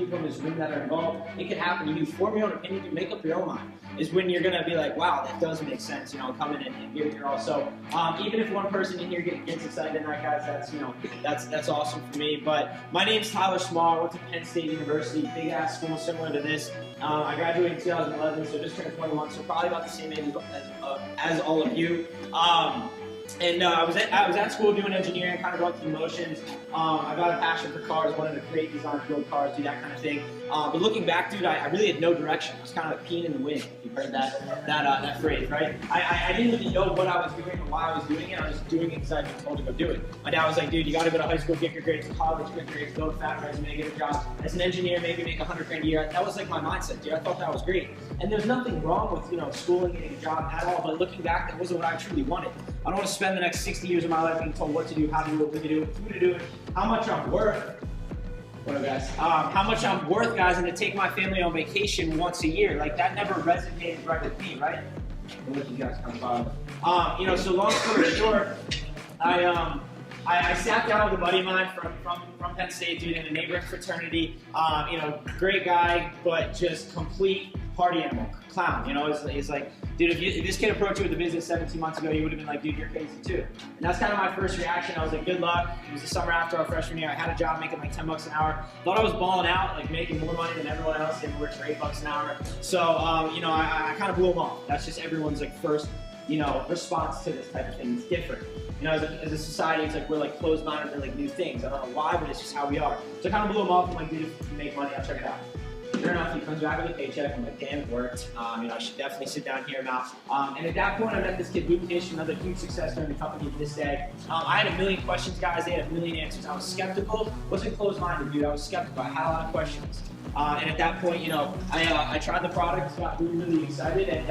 people in this room that are involved, it could happen to you. Form your own opinion, make up your own mind, is when you're gonna be like, wow, that does make sense, come in and give it your all. So even if one person in here gets excited tonight, guys, that's awesome for me. But my name's Tyler Small. I went to Penn State University, big ass school similar to this. I graduated in 2011, so just turned 21, so probably about the same age as all of you. And I was at school doing engineering, kind of going through the motions. I got a passion for cars, wanted to create, design, build cars, do that kind of thing. But looking back, dude, I really had no direction. I was kind of like peeing in the wind, if you've heard that phrase, right? I didn't really know what I was doing or why I was doing it. I was just doing it because I'd been told to go do it. My dad was like, dude, you got to go to high school, get your grades, college, get grades, build a fat resume, get a job. As an engineer, maybe make $100 grand a year. That was like my mindset, dude. I thought that was great. And there's nothing wrong with, school and getting a job at all, but looking back, that wasn't what I truly wanted. I don't want to spend the next 60 years of my life being told what to do, how to do it, when to do it, who to do it, how much I'm worth. What up, guys? How much I'm worth, guys, and to take my family on vacation once a year. Like, that never resonated right with me, right? I'll let you guys come by. So long story short, I sat down with a buddy of mine from Penn State, dude, in a neighboring fraternity. Great guy, but just complete party animal, clown. It's like, dude, if this kid approached you with the business 17 months ago, you would have been like, dude, you're crazy too. And that's kind of my first reaction. I was like, good luck. It was the summer after our freshman year. I had a job making like $10 an hour. Thought I was balling out, like making more money than everyone else. They worked for $8 an hour. So, I kind of blew them off. That's just everyone's like first, response to this type of thing. It's different. As a society, it's like we're like closed-minded for like new things. I don't know why, but it's just how we are. So I kind of blew them off. I'm like, dude, if you make money, I'll check it out. Sure enough, he comes back with a paycheck. I'm like, damn, it worked. I should definitely sit down here now. And at that point, I met this kid, Boot Nation, another huge success during the company to this day. I had a million questions, guys. They had a million answers. I was skeptical. Wasn't closed-minded, dude. I was skeptical. I had a lot of questions. And at that point, I tried the product, got really excited, and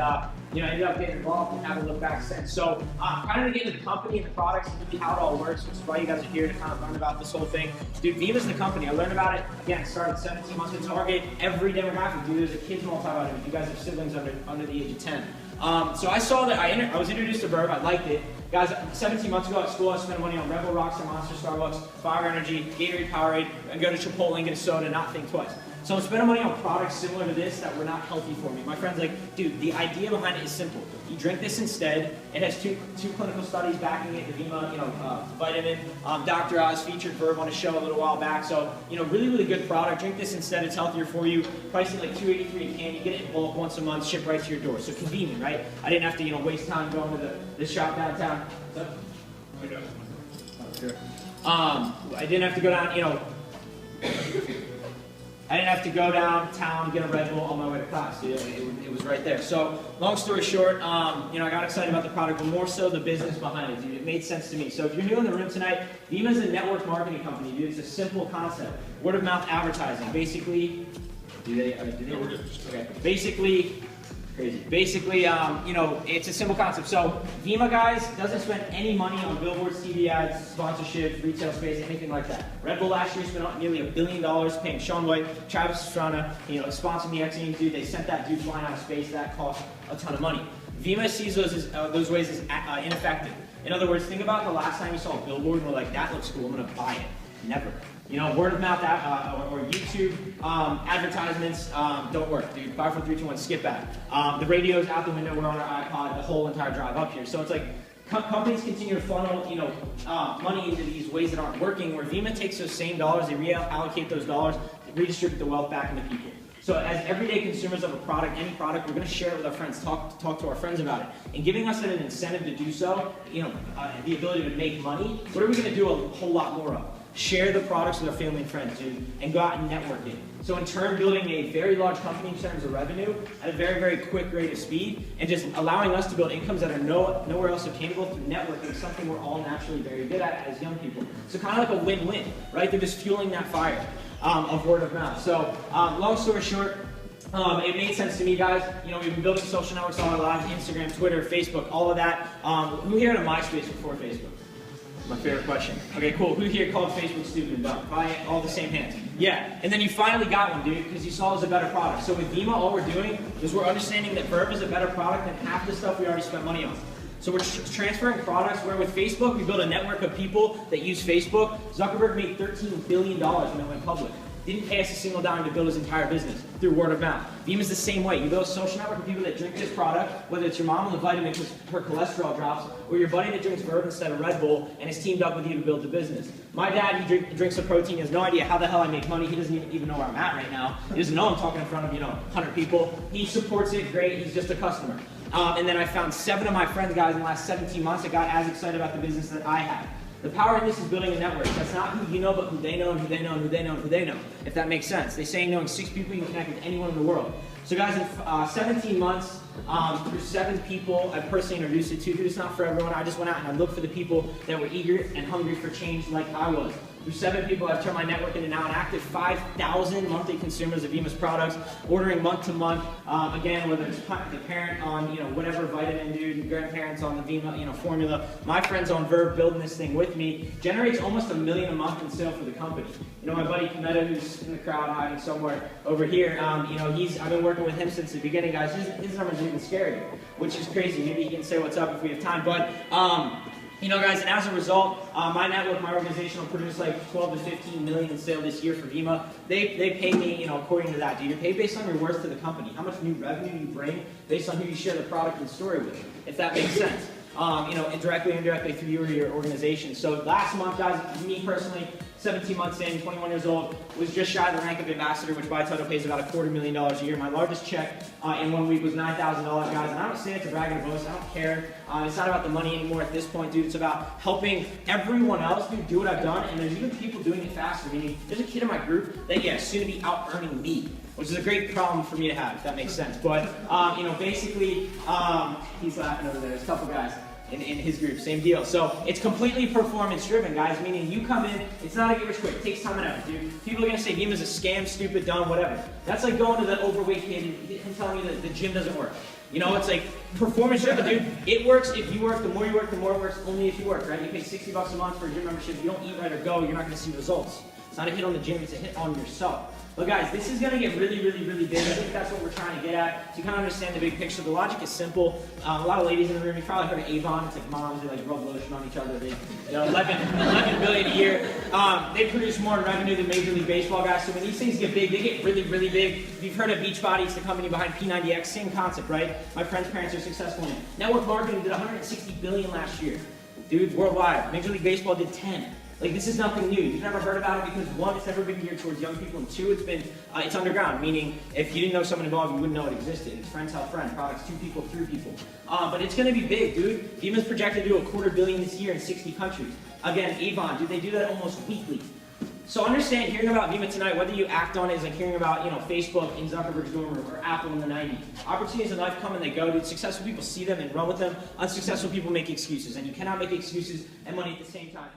ended up getting involved and haven't looked back since. So kind of to get into the company and the products and really how it all works, which is why you guys are here to kind of learn about this whole thing. Dude, Vima's the company. I learned about it, again, started 17 months in Target. Every demographic, dude, there's a kids multivitamin if you guys have siblings under the age of 10. So I saw that, I was introduced to Verve, I liked it. Guys, 17 months ago at school, I spent money on Red Bull, Rockstar, Monster, Starbucks, Fire Energy, Gatorade, Powerade, and go to Chipotle and get a soda, not think twice. So I'm spending money on products similar to this that were not healthy for me. My friend's like, dude, the idea behind it is simple. You drink this instead. It has two clinical studies backing it. The Vima, vitamin. Dr. Oz featured Verve on a show a little while back. So, really good product. Drink this instead. It's healthier for you. Pricing like $2.83 a can. You get it in bulk once a month, shipped right to your door. So convenient, right? I didn't have to, waste time going to the shop downtown. I didn't have to go down, I didn't have to go downtown, get a Red Bull on my way to class. It was right there. So, long story short, I got excited about the product, but more so the business behind it, dude. It made sense to me. So, if you're new in the room tonight, Vima is a network marketing company, dude. It's a simple concept. Word of mouth advertising. Basically, Basically, it's a simple concept. So, Vima, guys, doesn't spend any money on billboards, TV ads, sponsorships, retail space, anything like that. Red Bull last year spent nearly $1 billion paying Shaun White, Travis Pastrana, sponsoring the X Games, dude. They sent that dude flying out of space. That cost a ton of money. Vima sees those ways as ineffective. In other words, think about the last time you saw a billboard and were like, that looks cool, I'm going to buy it. Never. Word of mouth or YouTube advertisements don't work, dude. 5, 4, 3, 2, 1, skip back. The radio's out the window. We're on our iPod the whole entire drive up here. So it's like companies continue to funnel, money into these ways that aren't working. Where Vima takes those same dollars, they reallocate those dollars, redistribute the wealth back into people. So as everyday consumers of a product, any product, we're going to share it with our friends, talk to our friends about it. And giving us an incentive to do so, the ability to make money, what are we going to do a whole lot more of? Share the products with our family and friends, dude, and go out and network it. So in turn, building a very large company in terms of revenue at a very, very quick rate of speed, and just allowing us to build incomes that are nowhere else obtainable through networking, something we're all naturally very good at as young people. So kind of like a win-win, right? They're just fueling that fire of word of mouth. So long story short, it made sense to me, guys. We've been building social networks all our lives, Instagram, Twitter, Facebook, all of that. Who here had a MySpace before Facebook? My favorite question. Okay, cool. Who here called Facebook stupid and dumb? Probably all the same hands. Yeah, and then you finally got one, dude, because you saw it was a better product. So with Vima, all we're doing is we're understanding that Verve is a better product than half the stuff we already spent money on. So we're transferring products where with Facebook, we built a network of people that use Facebook. Zuckerberg made $13 billion when it went public. didn't pay us a single dime to build his entire business through word of mouth. Vima's the same way. You build a social network of people that drink this product, whether it's your mom on the vitamin because her cholesterol drops, or your buddy that drinks Verve instead of Red Bull and is teamed up with you to build the business. My dad, he drinks a protein. He has no idea how the hell I make money. He doesn't even know where I'm at right now. He doesn't know I'm talking in front of 100 people. He supports it, great. He's just a customer. And then I found 7 of my friends, guys, in the last 17 months that got as excited about the business that I have. The power in this is building a network. That's not who you know, but who they know, and who they know, and who they know, and who they know, if that makes sense. They say knowing 6 people, you can connect with anyone in the world. So guys, in 17 months, through 7 people I personally introduced it to. Dude, it's not for everyone. I just went out and I looked for the people that were eager and hungry for change like I was. Through 7 people, I've turned my network into now an active 5,000 monthly consumers of Vima's products, ordering month to month. Again, whether it's the parent on whatever vitamin, dude, grandparents on the Vima formula, my friends on Verve building this thing with me, generates almost $1 million a month in sale for the company. My buddy Cometa, who's in the crowd hiding somewhere over here, I've been working with him since the beginning, guys. His numbers are even scarier, which is crazy. Maybe he can say what's up if we have time, but. Guys, and as a result, my network, my organization will produce like 12 to 15 million in sales this year for Vima. They pay me, according to that. Dude, you're paid based on your worth to the company, how much new revenue you bring based on who you share the product and story with, if that makes sense. Directly or indirectly through you or your organization. So last month, guys, me personally, 17 months in, 21 years old, was just shy of the rank of ambassador, which by title pays about $250,000 a year. My largest check in 1 week was $9,000, guys. And I don't say it to brag and boast. I don't care. It's not about the money anymore at this point, dude. It's about helping everyone else, dude, do what I've done. And there's even people doing it faster. Meaning, there's a kid in my group that, soon to be out earning me, which is a great problem for me to have, if that makes sense. But, basically, he's laughing over there. There's a couple guys in his group, same deal. So it's completely performance driven, guys, meaning you come in, it's not a get rich quick, it takes time and effort, dude. People are gonna say Vima's a scam, stupid, dumb, whatever. That's like going to the overweight kid and telling you that the gym doesn't work. It's like performance driven, dude. It works if you work. The more you work, the more it works, only if you work, right? You pay $60 a month for a gym membership. If you don't eat right or go, you're not gonna see results. It's not a hit on the gym, it's a hit on yourself. But guys, this is going to get really, really, really big. I think that's what we're trying to get at. So you kind of understand the big picture. The logic is simple. A lot of ladies in the room, you've probably heard of Avon. It's like moms, they like rub lotion on each other. They, 11 billion a year. They produce more in revenue than Major League Baseball, guys. So when these things get big, they get really, really big. If you've heard of Beachbody, it's the company behind P90X. Same concept, right? My friend's parents are successful in it. Network marketing did 160 billion last year. Dude, worldwide. Major League Baseball did 10. Like, this is nothing new. You've never heard about it because, 1, it's never been geared towards young people, and 2, it's underground, meaning if you didn't know someone involved, you wouldn't know it existed. It's friends help friends, products to people, through people. But it's going to be big, dude. Vima's projected to do $250 million this year in 60 countries. Again, Avon, dude, they do that almost weekly. So understand, hearing about Vima tonight, whether you act on it is like hearing about, Facebook in Zuckerberg's dorm room, or Apple in the 90s. Opportunities in life come and they go, dude. Successful people see them and run with them. Unsuccessful people make excuses, and you cannot make excuses and money at the same time.